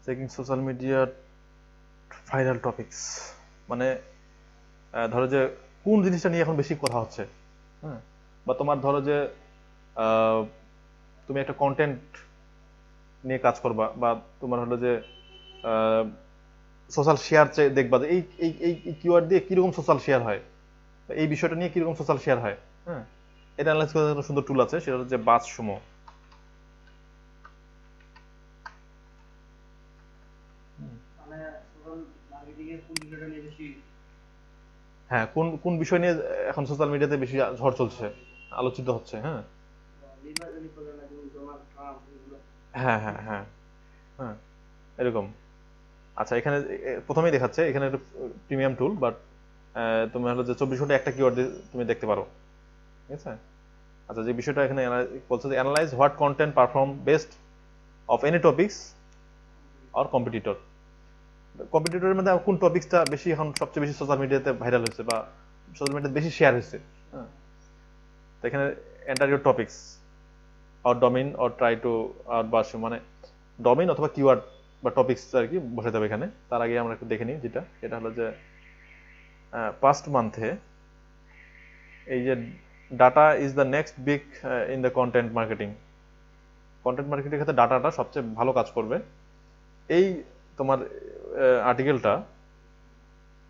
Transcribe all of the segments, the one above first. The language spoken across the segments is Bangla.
Checking social media viral topics মানে ধরো যে কোন জিনিসটা নিয়ে এখন বেশি কথা হচ্ছে, হ্যাঁ, বা তোমার ধরো যে আহ, তুমি একটা কন্টেন্ট নিয়ে কাজ করবা, বা তোমার হলো যে সোশ্যাল শেয়ার দেখবা যে এই এই এই কিওয়ার্ড দিয়ে কিরকম সোশ্যাল শেয়ার হয়, এই বিষয়টা নিয়ে কিরকম সোশ্যাল শেয়ার হয়, হ্যাঁ, এটা অ্যানালাইজ করার একটা সুন্দর টুল আছে, সেটা হচ্ছে বাজ সুমো। হ্যাঁ, কোন কোন বিষয় নিয়ে এখন সোশ্যাল মিডিয়াতে বেশি ঝড় চলছে, আলোচিত হচ্ছে, হ্যাঁ। হ্যাঁ হ্যাঁ হ্যাঁ হ্যাঁ, এরকম। আচ্ছা, এখানে প্রথমেই দেখাচ্ছে এখানে একটা প্রিমিয়াম টুল, বাট তুমি হলো যে 24 ঘন্টা একটা কিওয়ার্ড তুমি দেখতে পারো, ঠিক আছে। আচ্ছা, যে বিষয়টা এখানে বলছে যে analyze what content perform best of any topics or competitor. কম্পিটিটরের মধ্যে কোন টপিকসটা বেশি এখন সবচেয়ে বেশি সোশ্যাল মিডিয়াতে ভাইরাল হয়েছে বা সোশ্যাল মিডিয়াতে বেশি শেয়ার হয়েছে, হ্যাঁ। তো এখানে enter your topics or domain or try to আর বাস, মানে ডোমেইন অথবা কিওয়ার্ড বা টপিকস আর কি বসে যাবে এখানে। তার আগে আমরা একটু দেখে নিই, যেটা এটা হলো যে পাস্ট মান্থে এই যে data is the next big in the content marketing. Content marketing ক্ষেত্রে ডাটাটা সবচেয়ে ভালো কাজ করবে। এই তোমার আর্টিকেলটা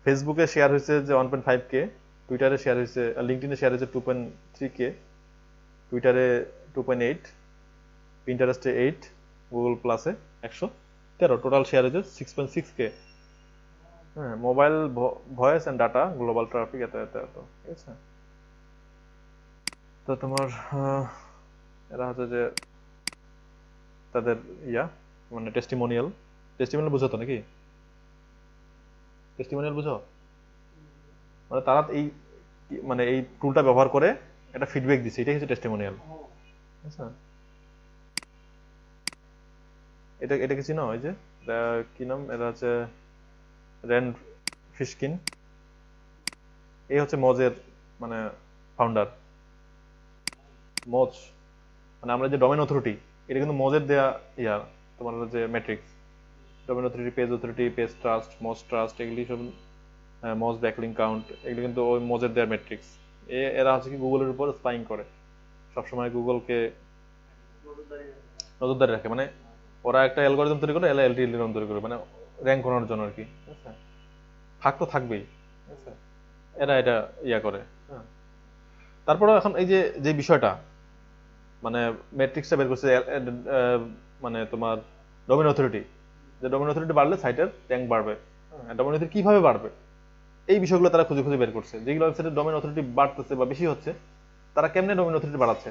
ফেসবুকে শেয়ার হয়েছে যে 1.5K, টুইটারে শেয়ার হয়েছে, লিঙ্কডইনে শেয়ার হয়েছে 2.3K, টুইটারে 2.8, পিন্টারেস্টে 8, গুগল প্লাসে 113, টোটাল শেয়ার হয়েছে 6.6K। হ্যাঁ, mobile voice and data global traffic এত এত এত, ঠিক আছে। তো তোমার এরা হচ্ছে যে তাদের ইয়া মানে টেস্টিমোনিয়াল, টেস্টিমোনিয়াল বুঝো তো নাকি? টেস্টিমোনিয়াল বুঝো? মানে তারা এই মানে এই টুলটা ব্যবহার করে একটা ফিডব্যাক দিচ্ছে, এটাই হচ্ছে টেস্টিমোনিয়াল, আচ্ছা। এটা এটা কি চিনো? ওই যে কি নাম, এরা হচ্ছে র্যান্ড ফিশকিন, এই হচ্ছে মজের মানে ফাউন্ডার। মজ মানে আমরা যে ডোমেন অথরিটি, এটা কিন্তু মজের দেয়া ইয়া, তোমার হলো যে matrix. Domain authority, page authority, page trust, Moz trust, এগুলি সব মজ ব্যাকলিং কাউন্ট, এগুলো কিন্তু ওই মজের দেয়া ম্যাট্রিক্স। এরা হচ্ছে কি গুগলের উপর স্পাইং করে, সবসময় গুগলকে নজরদারি রাখে, মানে ওরা একটা অ্যালগোরিদম তৈরি করে, এলা এলটি অ্যালগোরিদম তৈরি করে, মানে র্যাঙ্ক করানোর জন্য আর কি, ঠিক আছে। ফাঁক তো থাকবেই, ঠিক আছে। এরা এটা ইয়া করে, হ্যাঁ। তারপরেও এখন এই যে যে বিষয়টা মানে ম্যাট্রিক্সটা বের করছে, মানে তোমার ডোমেন অথরিটি, যে ডোমেন অথরিটি বাড়লে সাইটের র্যাঙ্ক বাড়বে, হ্যাঁ। ডোমেন অথরিটি কিভাবে বাড়বে, এই বিষয়গুলো তারা খুঁজে খুঁজে বের করছে। যেগুলো ওয়েবসাইটের ডোমেন অথরিটি বাড়তেছে বা বেশি হচ্ছে, তারা কেমনে ডোমেন অথরিটি বাড়াচ্ছে।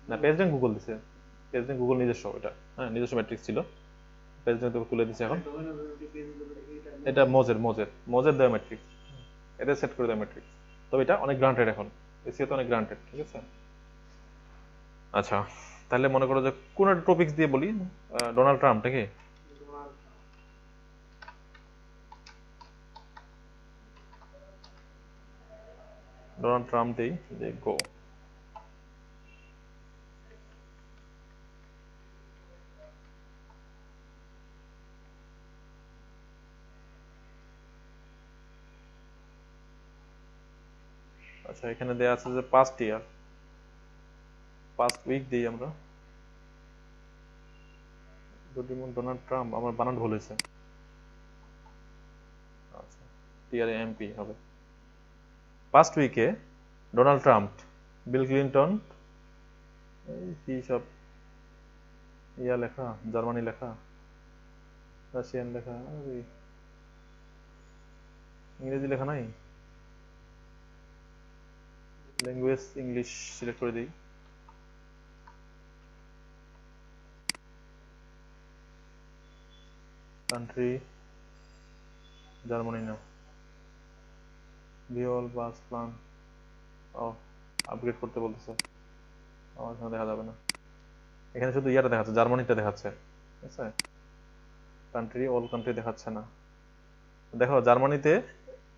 না, পেজ র্যাঙ্ক গুগল দিছে, পেজ র্যাঙ্ক গুগল নিজস্ব, এটা হ্যাঁ নিজস্ব ম্যাট্রিক্স ছিল, পেজ র্যাঙ্ক তো তুলে দিছে এখন। এটা মজের মজের মজের দেওয়া ম্যাট্রিক্স, এটা সেট করে দেওয়া ম্যাট্রিক্স। তবে এটা অনেক গ্রান্টেড এখন, এসিও তো অনেক গ্রান্টেড, ঠিক আছে। আচ্ছা, তাহলে মনে করো যে কোন একটা টপিক্স দিয়ে বলি, ডোনাল্ড ট্রাম্প নাকি? ডোনাল্ড ট্রাম্প দেই, যে গো। আচ্ছা, এখানে দেয়া আছে যে পাস্ট ইয়ার, পাস্ট উইক দিই আমরা। যদি ডোনাল্ড ট্রাম্প, আমার বানান ভুল হয়েছে, আচ্ছা, টিআর এমপি হবে। পাস্ট উইকে ডোনাল্ড ট্রাম্প, বিল ক্লিনটন, এই কি সব ইয়া লেখা, জার্মানি লেখা, রাশিয়ান লেখা, আরে ইংরেজি লেখা নাই, ল্যাঙ্গুয়েজ ইংলিশ সিলেক্ট করে দিই। কান্ট্রি জার্মানি না, ভিওল বাস প্ল্যান, ও আপগ্রেড করতে বলতেছে, আমার এখানে দেখা যাবে না, এখানে শুধু ইয়াটা দেখাচ্ছে, জার্মানিটা দেখাচ্ছে, ঠিক আছে। কান্ট্রি, অল কান্ট্রি দেখাচ্ছে না। দেখো জার্মানিতে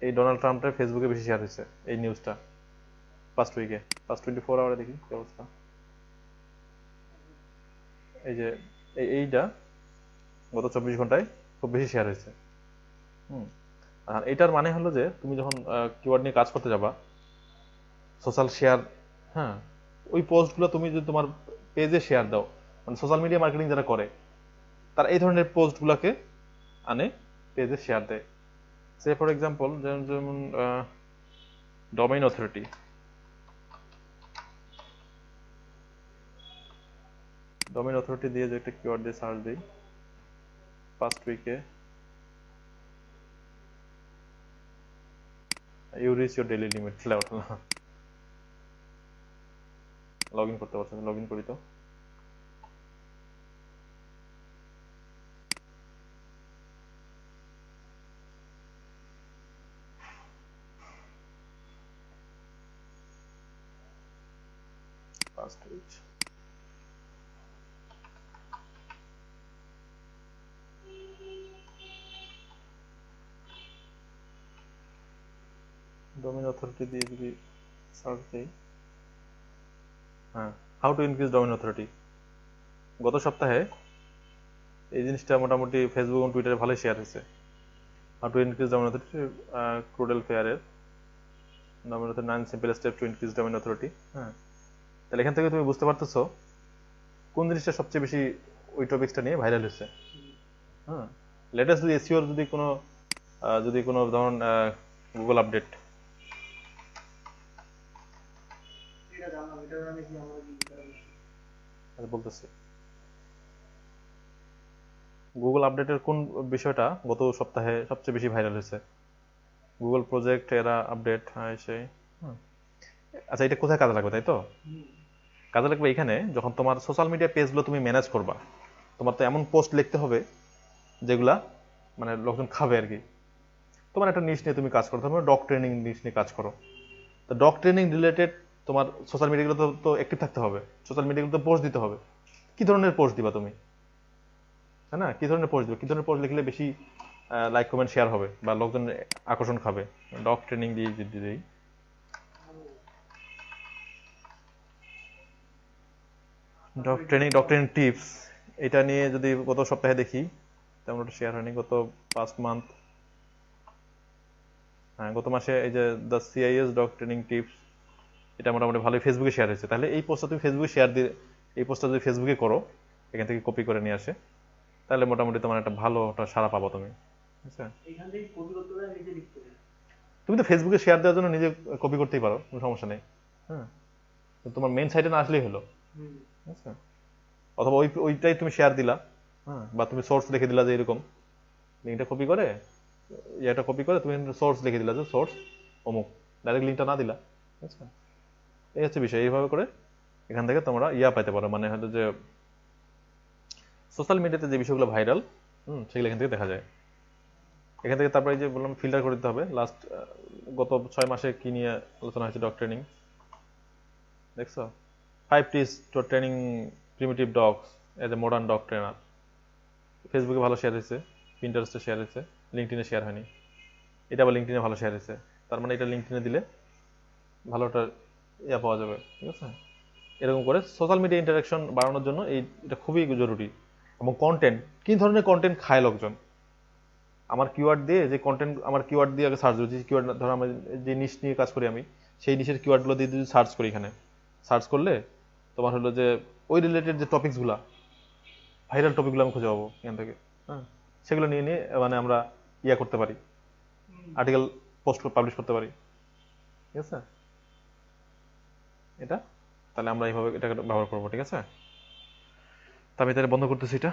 এই ডোনাল্ড ট্রাম্পের ফেসবুকে বেশি শেয়ার হয়েছে এই নিউজটা, ফার্স্ট উইকে, ফার্স্ট 24 আওয়ারে দেখি কি অবস্থা। এই যে এইটা গত 24 ঘন্টায় খুব বেশি শেয়ার হয়েছে। হুম। আর এটার মানে হলো যে তুমি যখন কিওয়ার্ড নিয়ে কাজ করতে যাবা, সোশ্যাল শেয়ার, হ্যাঁ, ওই পোস্টগুলো তুমি যদি তোমার পেজে শেয়ার দাও, মানে সোশ্যাল মিডিয়া মার্কেটিং যারা করে তারা এই ধরনের পোস্টগুলোকে আনে পেজে শেয়ার দেয়। সে ফর এক্সাম্পল যেমন যেমন ডোমেইন অথরিটি, ডোমেইন অথরিটি দিয়ে যে একটা কিওয়ার্ড দিয়ে সার্চ দিই, ফার্স্ট উইকে you reach your daily limit, log in করতে পারছেন, লগ ইন করি তো। ফার্স্ট উইক ডোমেইন অথরিটি দিয়ে যদি সার্চ দিই, হ্যাঁ, how to increase domain authority, গত সপ্তাহে এই জিনিসটা মোটামুটি ফেসবুক এবং টুইটারে ভালোই শেয়ার হয়েছে। How to increase domain authority, ক্রুডেল ফেয়ারের domain authority 9 simple step to increase domain authority. হ্যাঁ, তাহলে এখান থেকে তুমি বুঝতে পারতেছো কোন জিনিসটা সবচেয়ে বেশি ওই টপিকসটা নিয়ে ভাইরাল হয়েছে। হ্যাঁ, লেটেস্ট যদি এসইওর যদি কোনো ধরুন গুগল আপডেট, বলতেছি গুগল আপডেটের কোন বিষয়টা গত সপ্তাহে সবচেয়ে বেশি ভাইরাল হয়েছে, গুগল প্রজেক্ট এরা আপডেট, হ্যাঁ সেই। আচ্ছা, এটা কোথায় কাজে লাগবে তাই তো? কাজে লাগবে এখানে যখন তোমার সোশ্যাল মিডিয়া পেজগুলো তুমি ম্যানেজ করবা, তোমার তো এমন পোস্ট লিখতে হবে যেগুলা মানে লোকজন খাবে আর কি। তোমার একটা নিশ নিয়ে তুমি কাজ করো, তোমার ডগ ট্রেনিং নিশ নিয়ে কাজ করো, তো ডগ ট্রেনিং রিলেটেড তোমার সোশ্যাল মিডিয়াগুলো তো অ্যাক্টিভ থাকতে হবে, সোশ্যাল মিডিয়াগুলো তো পোস্ট দিতে হবে। কি ধরনের পোস্ট দিবা তুমি, তাই না? কি ধরনের পোস্ট দিবা, কি ধরনের পোস্ট লিখলে বেশি লাইক কমেন্ট শেয়ার হবে বা লোকজন আকর্ষণ খাবে? ডগ ট্রেনিং দিয়ে যদি দিই, ডগ ট্রেনিং টিপস, এটা নিয়ে যদি গত সপ্তাহে দেখি তেমন একটা শেয়ার হয়নি। গত 5 মান্থ, হ্যাঁ গত মাসে এই যে the CIS dog training tips, এটা মোটামুটি ভালোই ফেসবুকে শেয়ার হয়েছে। তাহলে এই পোস্টটা তুমি ফেসবুকে শেয়ার দিয়ে, এই পোস্টটা যদি ফেসবুকে করো, এখান থেকে কপি করে নিয়ে আসে, তাহলে মোটামুটি তোমার একটা ভালো একটা সাড়া পাবো তুমি। বুঝছো? তুমি তো ফেসবুকে শেয়ার দেওয়ার জন্য নিজে কপি করতেই পারো, কোনো সমস্যা নেই। হ্যাঁ, তো তোমার মেন সাইটে না আসলেই হলো। বুঝছো? অথবা ওইটাই তুমি শেয়ার দিলা, হ্যাঁ, বা তুমি সোর্স লিখে দিলা যে এরকম, লিঙ্কটা কপি করে, এটা কপি করে তুমি সোর্স লিখে দিলা যে সোর্স অমুক, ডাইরেক্ট লিঙ্কটা না দিলা। বুঝছো? এই হচ্ছে বিষয়। এইভাবে করে এখান থেকে তোমরা পাইতে পারো, মানে হয়তো যে সোশ্যাল মিডিয়াতে যে বিষয়গুলো ভাইরাল, সেগুলো এখান থেকে দেখা যায়। এখান থেকে তারপরে এই যে বললাম ফিল্টার করে দিতে হবে। লাস্ট গত 6 মাসে কি নিয়ে আলোচনা হয়েছে, ডগ ট্রেনিং, দেখছো? 5 tips to training primitive dogs as a modern dog trainer, ফেসবুকে ভালো শেয়ার হয়েছে, পিন্টারেস্টে শেয়ার হয়েছে, লিঙ্কডইনে শেয়ার হয়নি। এটা আবার লিঙ্কডইনে ভালো শেয়ার হয়েছে, তার মানে এটা লিঙ্কডইনে দিলে ভালো একটা পাওয়া যাবে। ঠিক আছে? এরকম করে সোশ্যাল মিডিয়া ইন্টারাকশন বাড়ানোর জন্য এটা খুবই জরুরি। এবং কন্টেন্ট, কি ধরনের কন্টেন্ট খায় লোকজন, আমার কিওয়ার্ড দিয়ে যে কন্টেন্ট, আমার কিওয়ার্ড দিয়ে আগে সার্চ দিচ্ছি, কিওয়ার্ড ধরো আমি যে নিশ নিয়ে কাজ করি আমি, সেই নিশের কিওয়ার্ডগুলো দিয়ে যদি সার্চ করি, এখানে সার্চ করলে তোমার হলো যে ওই রিলেটেড যে টপিকসগুলা, ভাইরাল টপিকগুলো আমি খুঁজে পাবো এখান থেকে। হ্যাঁ, সেগুলো নিয়ে নিয়ে মানে আমরা করতে পারি, আর্টিকেল পোস্ট পাবলিশ করতে পারি। ঠিক আছে? এটা তাহলে আমরা এইভাবে এটাকে ব্যবহার করবো। ঠিক আছে? তা আমি তাহলে বন্ধ করতেছি এটা।